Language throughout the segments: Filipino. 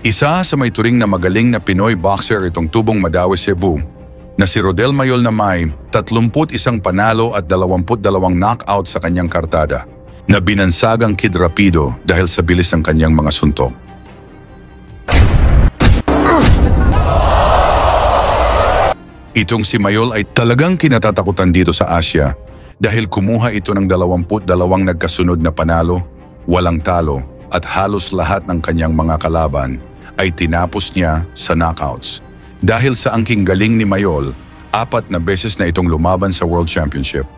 Isa sa may turing na magaling na Pinoy boxer itong tubong Madawi Cebu na si Rodel Mayol na may 31 panalo at 22 knockout sa kanyang kartada na binansagang Kid Rapido dahil sa bilis ng kanyang mga suntok. Itong si Mayol ay talagang kinatatakutan dito sa Asia dahil kumuha ito ng 22 nagkasunod na panalo, walang talo at halos lahat ng kanyang mga kalaban ay tinapos niya sa knockouts. Dahil sa angking galing ni Mayol, 4 na beses na itong lumaban sa World Championship.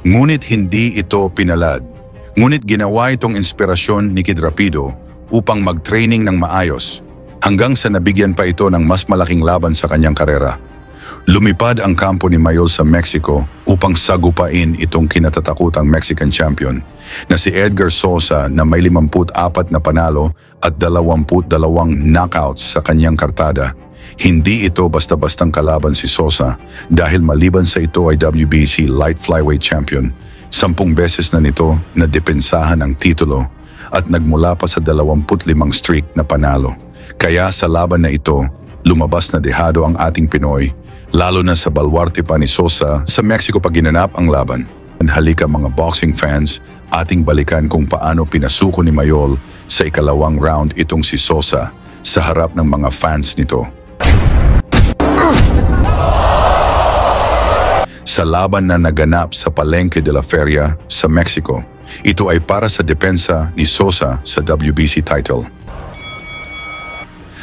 Ngunit hindi ito pinalad. Ngunit ginawa itong inspirasyon ni Kid Rapido upang mag-training ng maayos hanggang sa nabigyan pa ito ng mas malaking laban sa kanyang karera. Lumipad ang kampo ni Mayol sa Mexico upang sagupain itong kinatatakutang Mexican champion na si Edgar Sosa na may 54 na panalo at 22 knockouts sa kanyang kartada. Hindi ito basta-bastang kalaban si Sosa dahil maliban sa ito ay WBC Light Flyweight Champion. 10 beses na nito na depensahan ang titulo at nagmula pa sa 25 streak na panalo. Kaya sa laban na ito, lumabas na dehado ang ating Pinoy, lalo na sa balwarte pa ni Sosa sa Mexico pag ginanap ang laban. Halika mga boxing fans, ating balikan kung paano pinasuko ni Mayol sa ikalawang round itong si Sosa sa harap ng mga fans nito. Sa laban na naganap sa Palenque de la Feria sa Mexico, ito ay para sa depensa ni Sosa sa WBC title.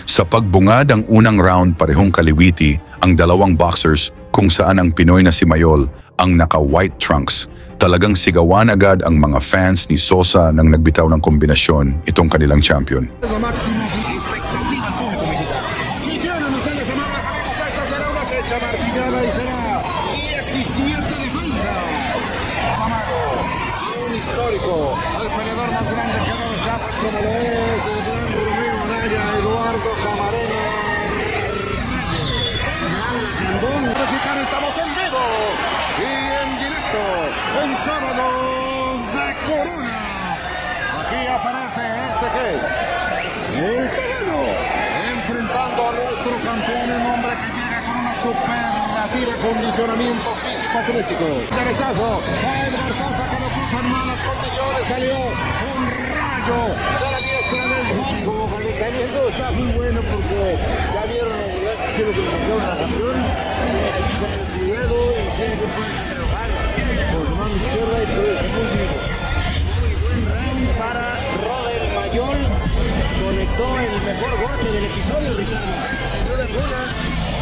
Sa pagbungad ang unang round parehong kaliwiti ang dalawang boxers kung saan ang Pinoy na si Mayol ang naka-white trunks. Talagang sigawan agad ang mga fans ni Sosa nang nagbitaw ng kombinasyon itong kanilang champion. Estamos en vivo y en directo en Sábados de Corona. Aquí aparece este que es el Tagano, enfrentando a nuestro campeón, un hombre que llega con una superlativa condicionamiento físico-atlético. Derechazo, Edgar Sosa que lo puso en malas condiciones, salió un rayo de la diestra del como calentamiento. Está muy bueno porque ya vieron el estilo que le campeón a campeón. Para Rodel Mayol, conectó el mejor golpe del episodio, Ricardo.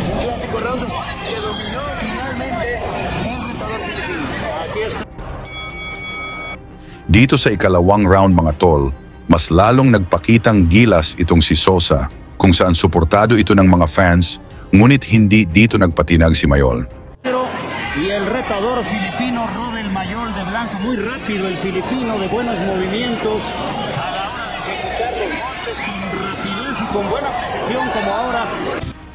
Un clásico round que dominó finalmente el retador filipino. Aquí está. Dito sa ikalawang round mga tol, mas lalong nagpakitang gilas itong si Sosa kung saan suportado ito ng mga fans, ngunit hindi dito nagpatinag si Mayol. Y el retador filipino Rodel Mayol de blanco, muy rápido el filipino, de buenos movimientos a la hora de ejecutar los golpes con rapidez y con buena precisión como ahora.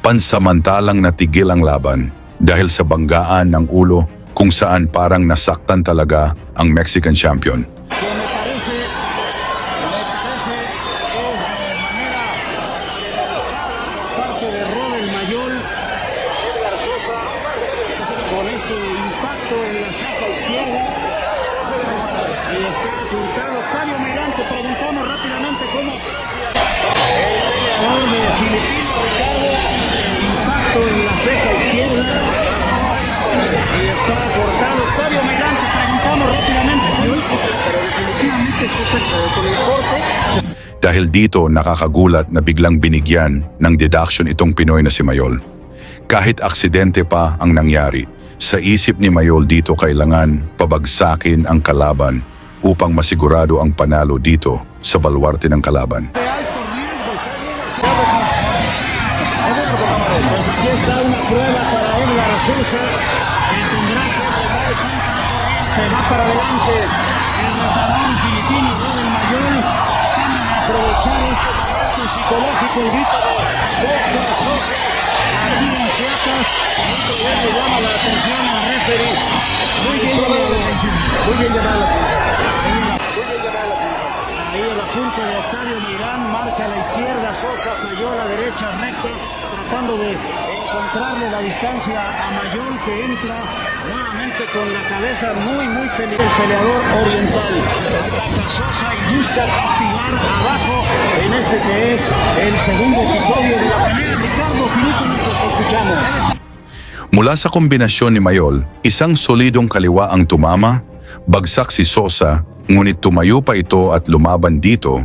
Pansamantalang natigil ang laban dahil sa banggaan ng ulo kung saan parang nasaktan talaga ang Mexican champion. Con este impacto en la ceja izquierda y está ocultado. Octavio Mirante, preguntamos rápidamente cómo aprecia el peleador de filipino Ricardo, impacto en la ceja izquierda y está cortado. Octavio Mirante, preguntamos rápidamente pero definitivamente es con el corte. Dahil dito nakakagulat na biglang binigyan ng deduction itong Pinoy na si Mayol. Kahit aksidente pa ang nangyari, sa isip ni Mayol dito kailangan pabagsakin ang kalaban upang masigurado ang panalo dito sa balwarte ng kalaban. Pues aquí está una prueba para Edgar Sosa, que tendrá que va para adelante el retador filipino Rodel Mayol. Tiene que aprovechar este momento psicológico, el grito de Sosa, Sosa. Aquí en Chiapas, le llama la atención al referee. Muy bien llamada la atención. Muy bien llamada la atención. Ahí el apunte de Octavio Mirán marca a la izquierda. Sosa falló la derecha recta, tratando de encontrarle la distancia a Mayol, que entra nuevamente con la cabeza muy peligrosa. El peleador oriental ataca Sosa y busca castigar abajo en este que es el segundo episodio de la pelea. Ricardo, finito mientras te escuchamos. Mula sa kombinasyon ni Mayol, isang solidong kaliwa ang tumama, bagsak si Sosa, ngunit tumayo pa ito at lumaban dito.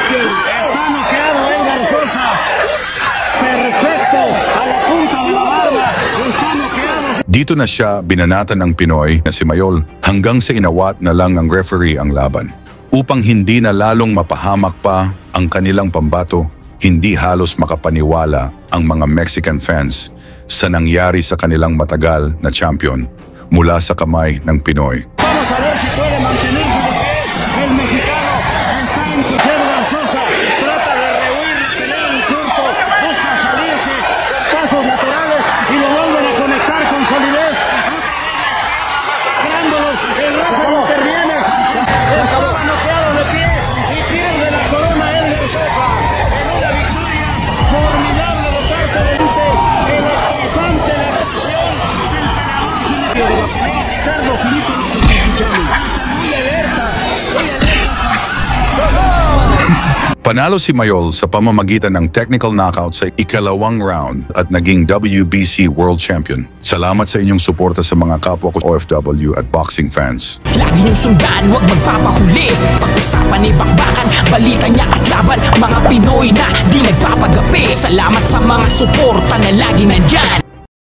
Está noqueado Edgar Sosa. Perfecto, a la punta de la barba. Está noqueado. Dito na siya binanatan ng Pinoy na si Mayol hanggang sa inawat na lang ng referee ang laban. Upang hindi na lalong mapahamak pa ang kanilang pambato, hindi halos makapaniwala ang mga Mexican fans sa nangyari sa kanilang matagal na champion mula sa kamay ng Pinoy. Vamos a ver si puede mantenerse de pie. El mexicano está en Edgar Sosa. Trata de rehuir la pelea en corto. Busca salirse con pasos laterales y lo vuelven a conectar con solidez. Otra vez la izquierda masacrándolo. El referee interviene. Estaba noqueado de pie y pierde la corona Edgar Sosa. En una victoria formidable de parte de electrizante la actuación del peleador filipino. Ricardo, finito lo que escuchamos. Muy alerta. Panalo si Mayol sa pamamagitan ng technical knockout sa ikalawang round at naging WBC World Champion. Salamat sa inyong suporta sa mga kapwa ko OFW at boxing fans. Lagi niyong sundan, huwag magpapahuli. Pag-usapan ni bakbakan, balita niya at laban. Mga Pinoy na di nagpapagapi. Salamat sa mga suporta na lagi nandyan.